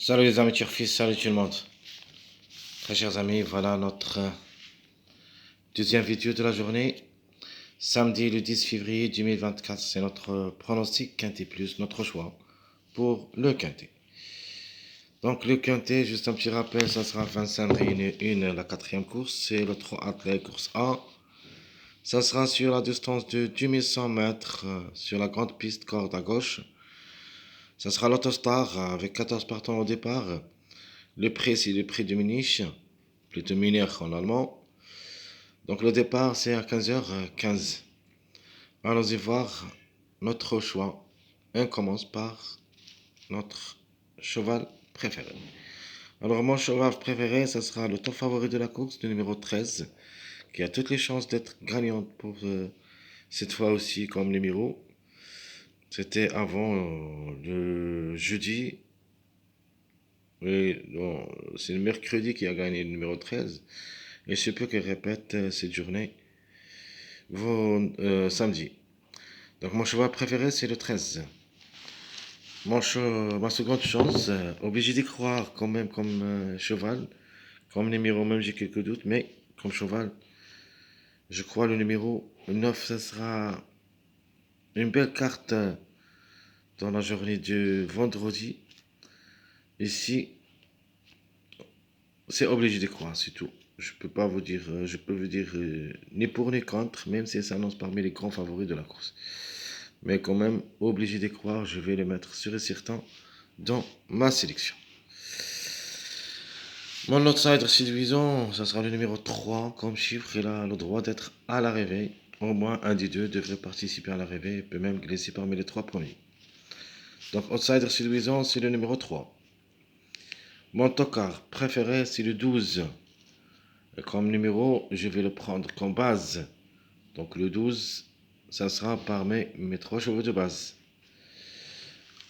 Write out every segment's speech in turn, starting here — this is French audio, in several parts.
Salut les amis turfis, salut tout le monde. Très chers amis, voilà notre deuxième vidéo de la journée. Samedi le 10 février 2024, c'est notre pronostic Quintet Plus, notre choix pour le Quintet. Donc le Quintet, juste un petit rappel, ça sera 25 réunies 1, la quatrième course, c'est le 3 athlète course A. Ça sera sur la distance de 2100 mètres sur la grande piste corde à gauche. Ça sera l'Autostar avec 14 partants au départ. Le prix, c'est le prix de Munich, plutôt Munich en allemand. Donc le départ, c'est à 15h15. Allons-y voir notre choix. On commence par notre cheval préféré. Alors mon cheval préféré, ça sera le top favori de la course, le numéro 13, qui a toutes les chances d'être gagnante pour cette fois aussi comme numéro. C'était avant le jeudi. Oui, c'est le mercredi qui a gagné le numéro 13. Et je peux qu'elle répète cette journée samedi. Donc mon cheval préféré, c'est le 13. Ma seconde chance, obligé d'y croire quand même comme cheval. Comme numéro même, j'ai quelques doutes, mais comme cheval, je crois le numéro 9, ça sera une belle carte dans la journée du vendredi. Ici, c'est obligé d'y croire, c'est tout. Je peux pas vous dire, je peux vous dire ni pour ni contre, même si ça s'annonce parmi les grands favoris de la course. Mais quand même, obligé d'y croire, je vais le mettre sûr et certain dans ma sélection. Mon outsider séduisant, ça sera le numéro 3 comme chiffre. Il a le droit d'être à l'arrivée. Au moins un des deux devrait participer à l'arrivée et peut même glisser parmi les 3 premiers. Donc, outsider séduisant, c'est le numéro 3. Mon tocard préféré, c'est le 12. Et comme numéro, je vais le prendre comme base. Donc, le 12, ça sera parmi mes 3 chevaux de base.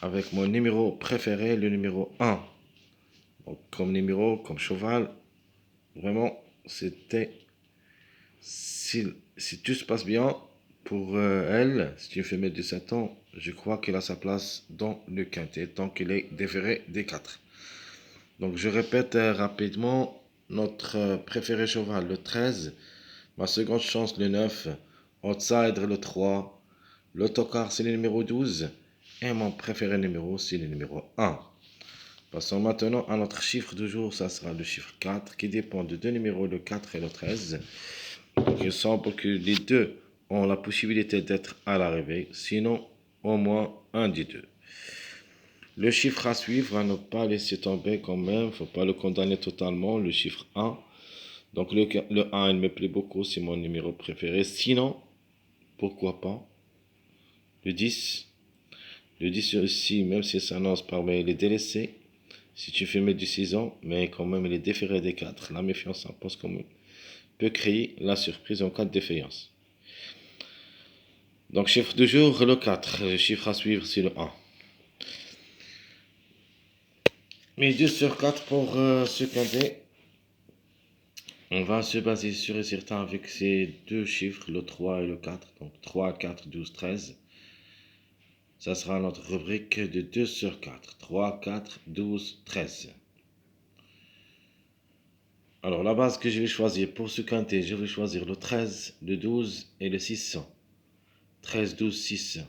Avec mon numéro préféré, le numéro 1. Donc, comme numéro, comme cheval, vraiment, c'était. Si tout se passe bien pour elle, c'est une femelle de 7 ans, je crois qu'elle a sa place dans le quintet tant qu'elle est déférée des 4. Donc, je répète rapidement notre préféré cheval, le 13, ma seconde chance, le 9, outsider, le 3, l'autocar, c'est le numéro 12, et mon préféré numéro, c'est le numéro 1. Passons maintenant à notre chiffre du jour, ça sera le chiffre 4 qui dépend de deux numéros, le 4 et le 13. Donc il semble que les deux ont la possibilité d'être à l'arrivée, sinon au moins un des deux. Le chiffre à suivre, à ne pas laisser tomber quand même, il ne faut pas le condamner totalement, le chiffre 1. Donc le 1, il me plaît beaucoup, c'est mon numéro préféré. Sinon, pourquoi pas le 10. Le 10 aussi, même si ça annonce parmi les délaissés, si tu fais mettre du 6 ans, mais quand même il est déféré des 4. La méfiance s'impose quand même. Peut créer la surprise en cas de défaillance. Donc chiffre du jour, le 4. Le chiffre à suivre, c'est le 1. Mais 2 sur 4 pour ce quintet. On va se baser sur et certain avec ces deux chiffres, le 3 et le 4. Donc 3, 4, 12, 13. Ça sera notre rubrique de 2 sur 4. 3, 4, 12, 13. Alors la base que je vais choisir pour ce quintet, je vais choisir le 13, le 12 et le 6. 13, 12, 6.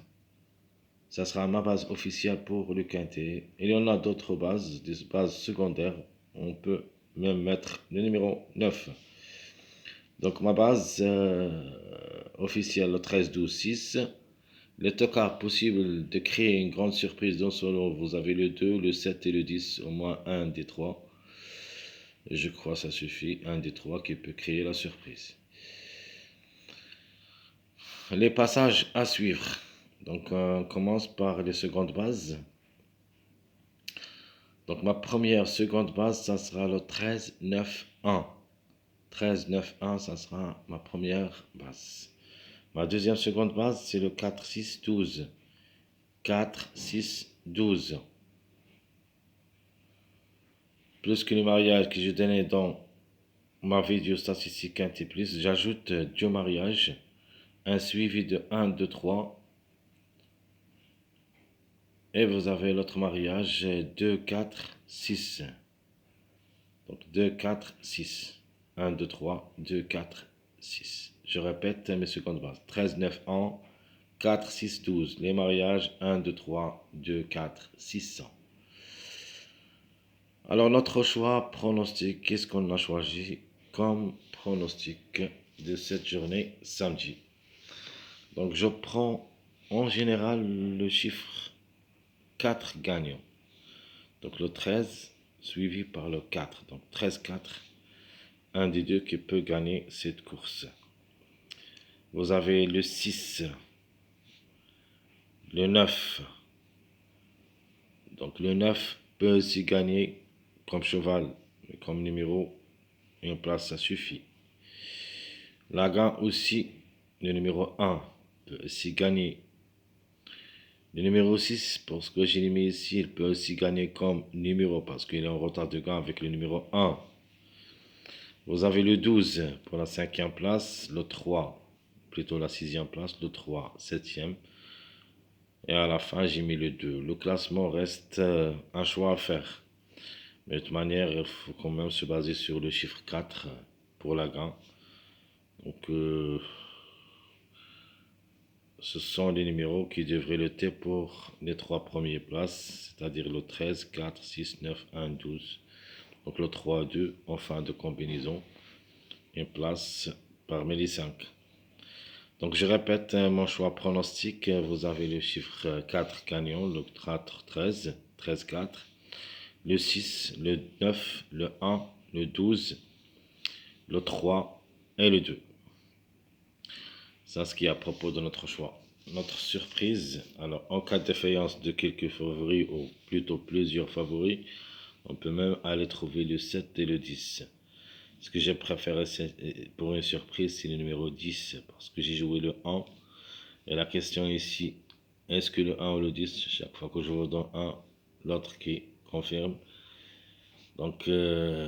Ça sera ma base officielle pour le quintet. Il y en a d'autres bases, des bases secondaires. On peut même mettre le numéro 9. Donc ma base officielle, le 13, 12, 6. Les tocards possible de créer une grande surprise dans ce lot, vous avez le 2, le 7 et le 10, au moins un des trois. Je crois que ça suffit, un des trois qui peut créer la surprise. Les passages à suivre. Donc on commence par les secondes bases. Donc ma première seconde base, ça sera le 13, 9, 1. 13, 9, 1, ça sera ma première base. Ma deuxième seconde base, c'est le 4, 6, 12. 4, 6, 12. Plus que le mariage que je donnais dans ma vidéo statistique Quintet Plus, j'ajoute deux mariages, un suivi de 1, 2, 3. Et vous avez l'autre mariage 2, 4, 6. Donc 2, 4, 6. 1, 2, 3, 2, 4, 6. Je répète mes secondes bases. 13, 9 ans, 4, 6, 12. Les mariages 1, 2, 3, 2, 4, 600. Alors notre choix pronostic, qu'est-ce qu'on a choisi comme pronostic de cette journée samedi? Donc je prends en général le chiffre 4 gagnants. Donc le 13 suivi par le 4. Donc 13, 4. Un des deux qui peut gagner cette course. Vous avez le 6, le 9. Donc le 9 peut aussi gagner comme cheval, comme numéro, une place ça suffit. La gagne aussi, le numéro 1 peut aussi gagner. Le numéro 6, parce que j'ai mis ici, il peut aussi gagner comme numéro, parce qu'il est en retard de gain avec le numéro 1. Vous avez le 12 pour la 5e place, le 3, plutôt la 6e place, le 3, 7e. Et à la fin, j'ai mis le 2. Le classement reste un choix à faire. Mais de toute manière, il faut quand même se baser sur le chiffre 4 pour la gagne. Donc, ce sont les numéros qui devraient lutter pour les 3 premières places, c'est-à-dire le 13, 4, 6, 9, 1, 12. Donc le 3, 2 en fin de combinaison, une place parmi les 5. Donc je répète mon choix pronostic, vous avez le chiffre 4 gagnant, le 13, 13, 4, le 6, le 9, le 1, le 12, le 3 et le 2. C'est ce qui est à propos de notre choix. Notre surprise, alors en cas de défaillance de quelques favoris ou plutôt plusieurs favoris, on peut même aller trouver le 7 et le 10. Ce que j'ai préféré pour une surprise, c'est le numéro 10 parce que j'ai joué le 1. Et la question ici, est-ce que le 1 ou le 10, chaque fois que je vous donne un, l'autre qui confirme. Donc je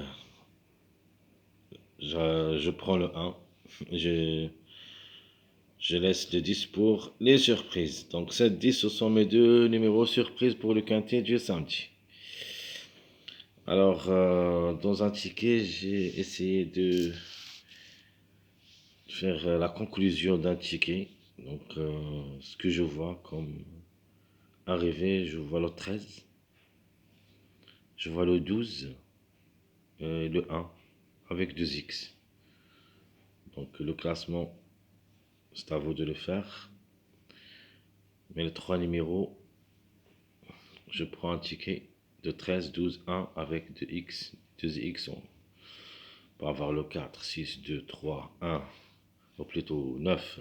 prends le 1. Je laisse le 10 pour les surprises. Donc 7, 10, ce sont mes deux numéros surprises pour le quintet du samedi. Alors, dans un ticket, j'ai essayé de faire la conclusion d'un ticket. Donc, ce que je vois comme arrivé, je vois le 13, je vois le 12, le 1 avec 2x. Donc, le classement, c'est à vous de le faire. Mais les 3 numéros, je prends un ticket de 13, 12, 1 avec 2x. 2x, on peut avoir le 4, 6, 2, 3, 1, ou plutôt 9.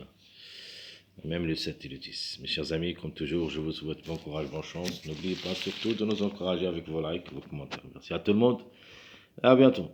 Même le 7 et le 10. Mes chers amis, comme toujours, je vous souhaite bon courage, bonne chance. N'oubliez pas surtout de nous encourager avec vos likes, vos commentaires. Merci à tout le monde et à bientôt.